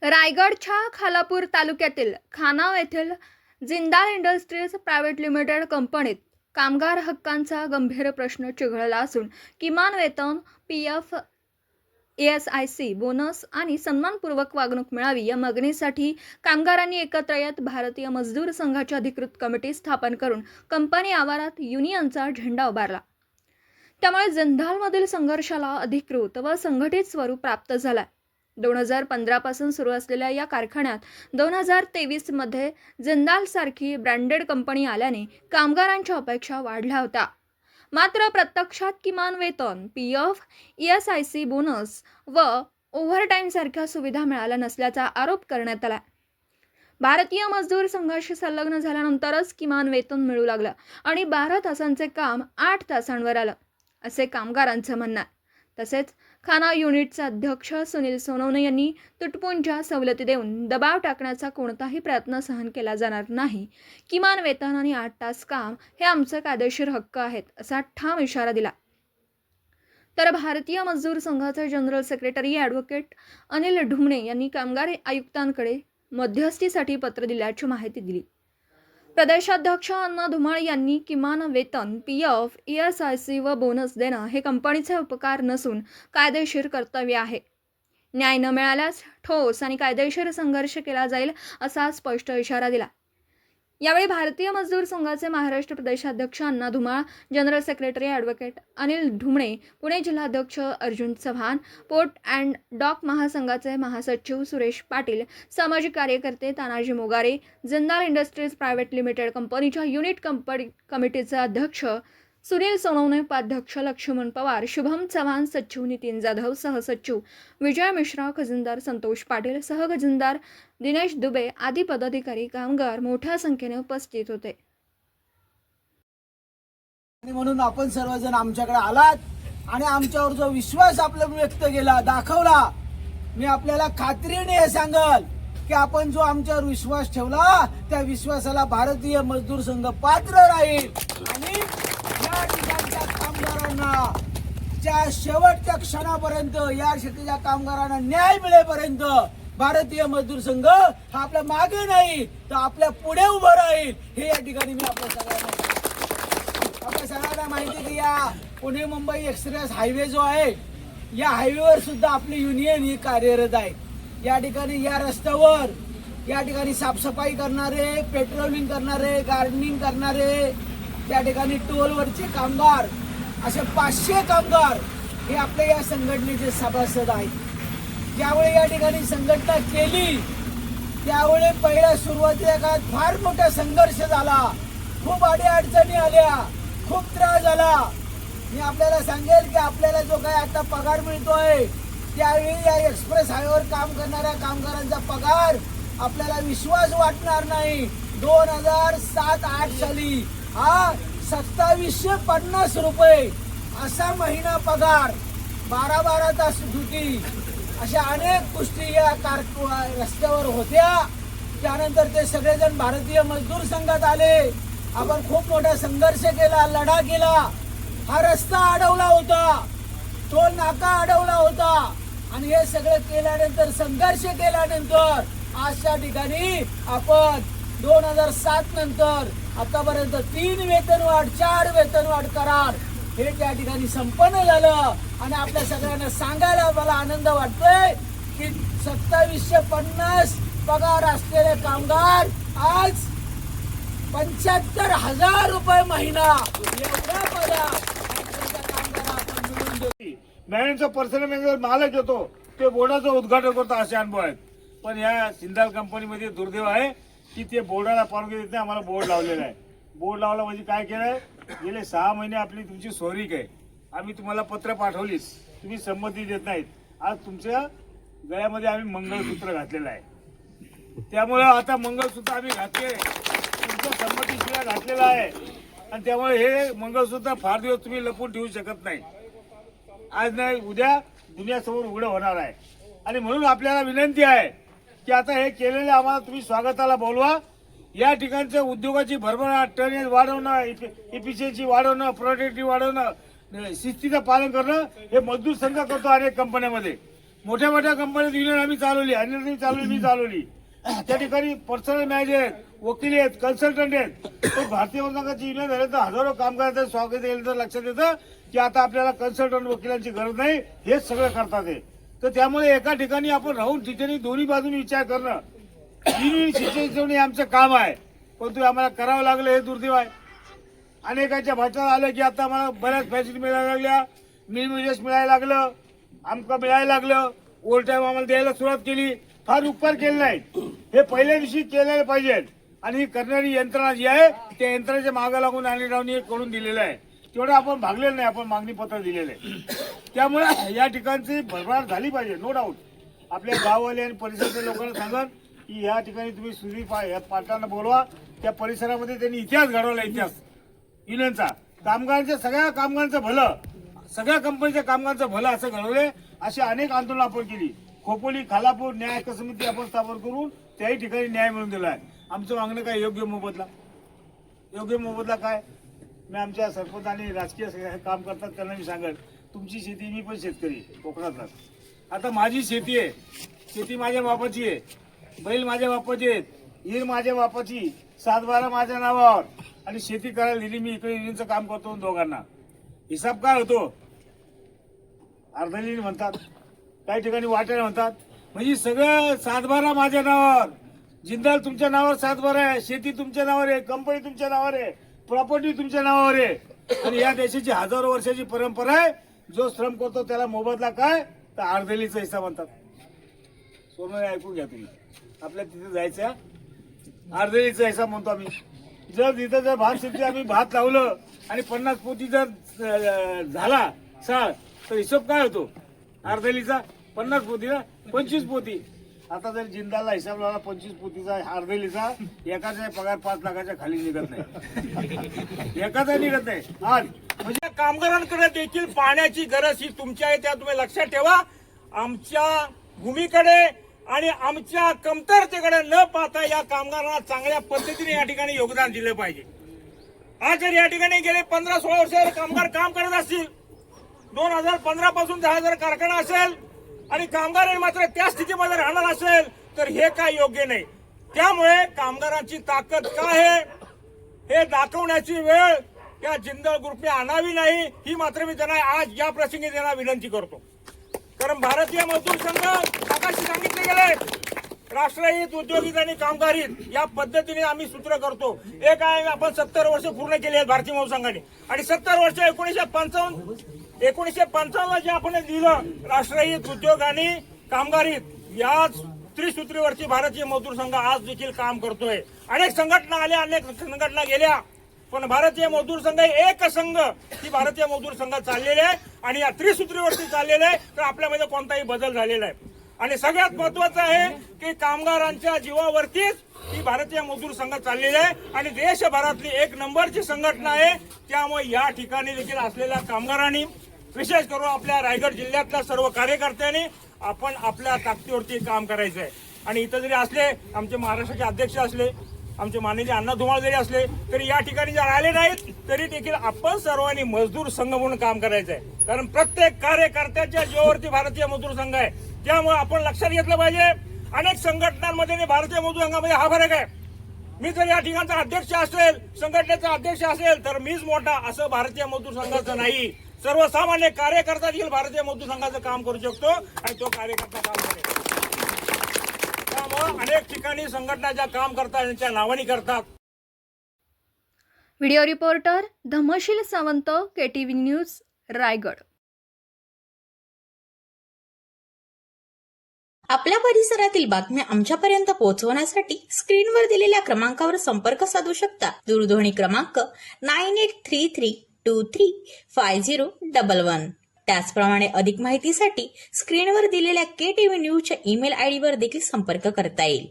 रायगडच्या खालापूर तालुक्यातील खानाव येथील जिंदाल इंडस्ट्रीज प्रायव्हेट लिमिटेड कंपनीत कामगार हक्कांचा गंभीर प्रश्न चिघळला असून किमान वेतन, पीएफ, ESIC, बोनस आणि सन्मानपूर्वक वागणूक मिळावी या मागणीसाठी कामगारांनी एकत्र येत भारतीय मजदूर संघाची अधिकृत कमिटी स्थापन करून कंपनी आवारात युनियनचा झेंडा उभारला। त्यामुळे जिंदालमधील संघर्षाला अधिकृत व संघटित स्वरूप प्राप्त झाले। 2015 पासून सुरू असलेल्या या कारखान्यात 2023 मध्ये जिंदाल सारखी ब्रँडेड कंपनी आल्याने कामगारांच्या अपेक्षा वाढल्या होत्या। मात्र प्रत्यक्षात किमान वेतन, पीएफ, ESIC, बोनस व ओव्हरटाईम सारख्या सुविधा मिळाल्या नसल्याचा आरोप करण्यात आला। भारतीय मजदूर संघाशी संलग्न झाल्यानंतरच किमान वेतन मिळू लागलं आणि 12 तासांचे काम 8 तासांवर आलं, असे कामगारांचं म्हणणं आहे। तसेच खाना युनिटचे अध्यक्ष सुनील सोनवणे यांनी तुटपुंज्या सवलती देऊन दबाव टाकण्याचा कोणताही प्रयत्न सहन केला जाणार नाही। किमान वेतन आणि 8 तास काम हे आमचे कायदेशीर हक्क आहेत, असा ठाम इशारा दिला। तर भारतीय मजदूर संघाचे जनरल सेक्रेटरी ॲडव्होकेट अनिल ढुमणे यांनी कामगार आयुक्तांकडे मध्यस्थीसाठी पत्र दिल्याची माहिती दिली। प्रदेशाध्यक्ष अण्णा धुमाळ यांनी किमान वेतन, पीएफ, ESIC व बोनस देणं हे कंपनीचे उपकार नसून कायदेशीर कर्तव्य आहे। न्याय न मिळाल्यास ठोस आणि कायदेशीर संघर्ष केला जाईल, असा स्पष्ट इशारा दिला। यावेळी भारतीय मजदूर संघाचे महाराष्ट्र प्रदेशाध्यक्ष Anna Dhumal, general secretary advocate Anil Dhumne, Pune जिल्हाध्यक्ष Arjun Chavan, port and dock महासंघाचे महासचिव सुरेश पाटील, सामाजिक कार्यकर्ते Tanaji Mogare, Jindal industries private limited कंपनीच्या युनिट कमिटीचे अध्यक्ष सुनील सोनवणे, उपाध्यक्ष लक्ष्मण पवार, शुभम चव्हाण, सचिव नितीन जाधव, सहसचिव विजय मिश्रा, खजिनदार संतोष पाटील, सहखजिनदार दिनेश दुबे आदी पदाधिकारी, कामगार मोठ्या संख्येने उपस्थित होते। म्हणून आपण सर्वजण आमच्याकडे आलात आणि आमच्यावर जो विश्वास आपला व्यक्त केला, दाखवला, मी आपल्याला खात्रीने हे सांगल की आपण जो आमच्यावर विश्वास ठेवला त्या विश्वासाला भारतीय मजदूर संघ पात्र राहील आणि या ठिकाणच्या कामगारांना ज्या शेवटच्या क्षणापर्यंत या शेतीच्या कामगारांना न्याय मिळेपर्यंत भारतीय मजदूर संघ हा आपल्या मागे नाही तर आपल्या पुढे उभं राहील, हे या ठिकाणी मी आपल्या सगळ्यांना माहिती की या पुणे मुंबई एक्सप्रेस हायवे जो आहे, या हायवेवर सुद्धा आपली युनियन ही कार्यरत आहे। या ठिकाणी या रस्त्यावर या ठिकाणी साफसफाई करणारे, पेट्रोलिंग करणारे, गार्डनिंग करणारे, त्या ठिकाणी टोलवरचे कामगार, असे 500 कामगार हे आपल्या या संघटनेचे सभासद आहेत। ज्यावेळी या ठिकाणी संघटना केली त्यावेळी पहिल्या सुरुवातीच्या काळात फार मोठा संघर्ष झाला, खूप अडीअडचणी आल्या, खूप त्रास झाला। मी आपल्याला सांगेल की आपल्याला जो काय आता पगार मिळतोय त्यावेळी या एक्सप्रेस हायवेवर काम करणाऱ्या कामगारांचा पगार आपल्याला विश्वास वाटणार नाही। 2007-8 साली हा 2750 रुपये असा महिना पगार, 12 तास ड्युटी, अशा अनेक गोष्टी या रस्त्यावर होत्या। त्यानंतर ते सगळेजण भारतीय मजदूर संघात आले, आपण खूप मोठा संघर्ष केला, लढा केला, हा रस्ता अडवला होता, टोल नाका अडवला होता आणि हे सगळं केल्यानंतर, संघर्ष केल्यानंतर आजच्या ठिकाणी आपण 2007 नंतर आतापर्यंत 3 वेतनवाढ, 4 वेतनवाढ करार हे त्या ठिकाणी संपन्न झालं आणि आपल्या सगळ्यांना सांगायला मला आनंद वाटतोय की 2750 पगार असलेले कामगार आज 75,000 रुपये महिना एवढा पगार कामगार आपण मिळून देऊ। मॅनेजर पर्सनल मॅनेजर मालक येतो ते बोर्डाचं उद्घाटन करतो, असे अनुभव आहेत। पण या जिंदाल कंपनीमध्ये दुर्दैव आहे की ते बोर्डाला परवानगी देत नाही। आम्हाला बोर्ड लावलेला आहे, बोर्ड लावला म्हणजे काय केलंय, गेले 6 महिने आपली तुमची सोयरीक आहे, आम्ही तुम्हाला पत्र पाठवलीस, तुम्ही संमती देत नाहीत। आज तुमच्या गळ्यामध्ये आम्ही मंगळसूत्र घातलेलं आहे, त्यामुळे आता मंगळसूत्र आम्ही घातले, तुमच्या संमतीशिवाय घातलेलं आहे आणि त्यामुळे हे मंगळसूत्र फार दिवस तुम्ही लपून ठेवू शकत नाही। आज नाही उद्या दुनियासमोर उघडं होणार आहे आणि म्हणून आपल्याला विनंती आहे की आता हे केलेले आम्हाला तुम्ही स्वागताला बोलवा। या ठिकाणच्या उद्योगाची भरभराट, टनेज वाढवणं, इफिशियन्सी वाढवणं, प्रोडक्टिव्हिटी वाढवणं, शिस्तीचं पालन करणं हे मजदूर संघ करतो अनेक कंपन्यांमध्ये। मोठ्या मोठ्या कंपन्यात युनियन आम्ही चालवली, अनिल चालवली, मी चालवली. त्या ठिकाणी पर्सनल मॅनेजर आहेत, वकील आहेत, कन्सल्टंट आहेत. तर भारतीय वर्गाची युनियन झाले तर हजारो कामगारांचं स्वागत येईल तर लक्षात येतं की आता आपल्याला कन्सल्टंट वकिलांची गरज नाही, हेच सगळं करतात हे. तर त्यामुळे एका ठिकाणी आपण राहून ठिकाणी दोन्ही बाजूने विचार करणं युनियन शिक्षण हे आमचं काम आहे, परंतु आम्हाला करावं लागलं हे दुर्दैव आहे. अनेकांच्या भाषणात आलं की आता आम्हाला बऱ्याच फॅसिलिटी मिळायला लागल्या, मिळमिळेस मिळायला लागलं, आमका मिळायला लागलं, ओव्हर टाईम आम्हाला द्यायला सुरुवात केली. फार उपकार केले नाही, हे पहिल्या दिवशी केलेले पाहिजे. आणि ही करणारी यंत्रणा जी आहे त्या यंत्रणेच्या मागे लागून आणि राहून हे करून दिलेलं आहे. तेवढं आपण भागलेलं नाही, आपण मागणी पत्र दिलेलं आहे. त्यामुळे या ठिकाणची भरभराट झाली पाहिजे, नो डाऊट. आपल्या गाववाले आणि परिसराच्या लोकांना सांगत की या ठिकाणी तुम्ही सुधीर पाटलांना बोलवा. त्या परिसरामध्ये त्यांनी इतिहास घडवला, इतिहास युनियनचा, कामगारांच्या सगळ्या कामगारांचं भलं, सगळ्या कंपनीच्या कामगारांचं भलं असं घडवले. अशी अनेक आंदोलन आपण केली. खोपोली, खालापूर न्याय हक्क समिती आपण स्थापन करून त्याही ठिकाणी न्याय मिळवून दिला आहे. आमचं मागणं काय, योग्य मोबदला. योग्य मोबदला काय, मी आमच्या सरपंच आणि राजकीय काम करतात त्यांना मी सांगेन, तुमची शेती, मी पण शेतकरी कोकणातला. आता माझी शेती आहे, शेती माझ्या बापाची आहे, बैल माझ्या बापाचे आहेत, हिर माझ्या बापाची, 7-12 माझ्या नावावर, आणि शेती करायला दिली मी. इकडे युनियनचं काम करतो दोघांना. हिसाब काय होतो, अर्धलिनी म्हणतात, काही ठिकाणी वाट्याने म्हणतात. म्हणजे सगळं 7-12 माझ्या नावावर, जिंदाल तुमच्या नावावर 7-12 आहे, शेती तुमच्या नावावर आहे, कंपनी तुमच्या नावावर आहे, प्रॉपर्टी तुमच्या नावावर आहे. आणि या देशाची हजारो वर्षाची परंपरा आहे, जो श्रम करतो त्याला मोबदला काय, तर अर्धलीचा हिस्सा म्हणतात. सोनं ऐकून घ्या तुम्ही, आपल्या तिथे जायचं, अर्धलीचा हिस्सा म्हणतो आम्ही. जर भात शेती आम्ही भात लावलं आणि 50 पोती जर झाला साळ, तर हिशोब काय होतो अर्धलीचा, 50 पोती ना, 25 पोती. आता जर जिंदालला हिसाब लावला 25 पोतीचा अर्धलीचा, एकाचा पगार 5 लाखाच्या खाली निघत नाही, एकाचा निघत नाही. आज म्हणजे कामगारांकडे देखील पाण्याची गरज ही तुमची आहे, त्या तुम्ही लक्षात ठेवा. आमच्या भूमीकडे आणि आमच्या कमतरतेकडे न पाहता या कामगारांना चांगल्या पद्धतीने या ठिकाणी योगदान दिलं पाहिजे. आज जर या ठिकाणी गेले 15-16 वर्ष कामगार काम करत असतील, 2015 पासून 10,000 कारखाना असेल आणि कामगार मात्र त्या स्थितीमध्ये राहणार असेल, तर हे काय योग्य नाही. त्यामुळे कामगारांची ताकद काय आहे हे दाखवण्याची वेळ त्या जिंदल ग्रुपने आणावी नाही, ही मात्र मी त्यांना आज या प्रसंगी त्यांना विनंती करतो. कारण भारतीय मजदूर संघ आकाशी सांगितले गेले, राष्ट्रहित, उद्योगिक आणि कामगार हित या पद्धतीने आम्ही सूत्र करतो. एक आहे, आपण 70 वर्ष पूर्ण केली आहेत भारतीय मजदूर संघाने, आणि 70 वर्ष 1955 जे आपण लिहिलं राष्ट्रहित, उद्योग आणि कामगार हित, याच त्रिसूत्रीवरती भारतीय मजदूर संघ आज देखील काम करतोय. अनेक संघटना आल्या, अनेक संघटना गेल्या, पण भारतीय मजदूर संघ एक संघ ही भारतीय मजदूर संघ चाललेले आहे आणि या त्रिसूत्रीवरती चाललेले आहे. तर आपल्यामध्ये कोणताही बदल झालेला आहे. आणि सगळ्यात महत्वाचं आहे की कामगारांच्या जीवावरतीच ही भारतीय मजदूर संघ चाललेला आहे आणि देशभरातली 1 नंबरची संघटना आहे. त्यामुळे या ठिकाणी देखील असलेल्या कामगारांनी, विशेष करून आपल्या रायगड जिल्ह्यातल्या सर्व कार्यकर्त्यांनी आपण आपल्या ताकदीवरती काम करायचं आहे. आणि इथं जरी असले, आमचे महाराष्ट्राचे अध्यक्ष असले, आमचे माननीय अण्णा धुमाळ जरी असले, तरी या ठिकाणी जर आले नाहीत तरी देखील आपण सर्वांनी मजदूर संघ म्हणून काम करायचं आहे. कारण प्रत्येक कार्यकर्त्याच्या जीवावरती भारतीय मजदूर संघ आहे. त्यामुळे आपण लक्षात घेतलं पाहिजे. अनेक संघटनांमध्ये आणि भारतीय मजदूर संघामध्ये हा फरक आहे. मी जर या ठिकाणचा अध्यक्ष असेल, संघटनेचा अध्यक्ष असेल, तर मीच मोठा असं भारतीय मजदूर संघाचं नाही. सर्वसामान्य कार्यकर्ता देखील भारतीय मजदूर संघाचं काम करू शकतो आणि तो कार्यकर्ता काम करेल. त्यामुळे अनेक ठिकाणी संघटना ज्या काम करतात त्यांच्या नावाने करतात. Video reporter Dhamsheel Sawant, KTV news, Raigad. आपल्या परिसरातील बातम्या आमच्यापर्यंत पोहोचवण्यासाठी स्क्रीनवर दिलेल्या क्रमांकावर संपर्क साधू शकता. दूरध्वनी क्रमांक 9833235011. त्याचप्रमाणे अधिक माहितीसाठी स्क्रीनवर दिलेल्या KTV न्यूजच्या ईमेल आयडीवर देखील संपर्क करता येईल.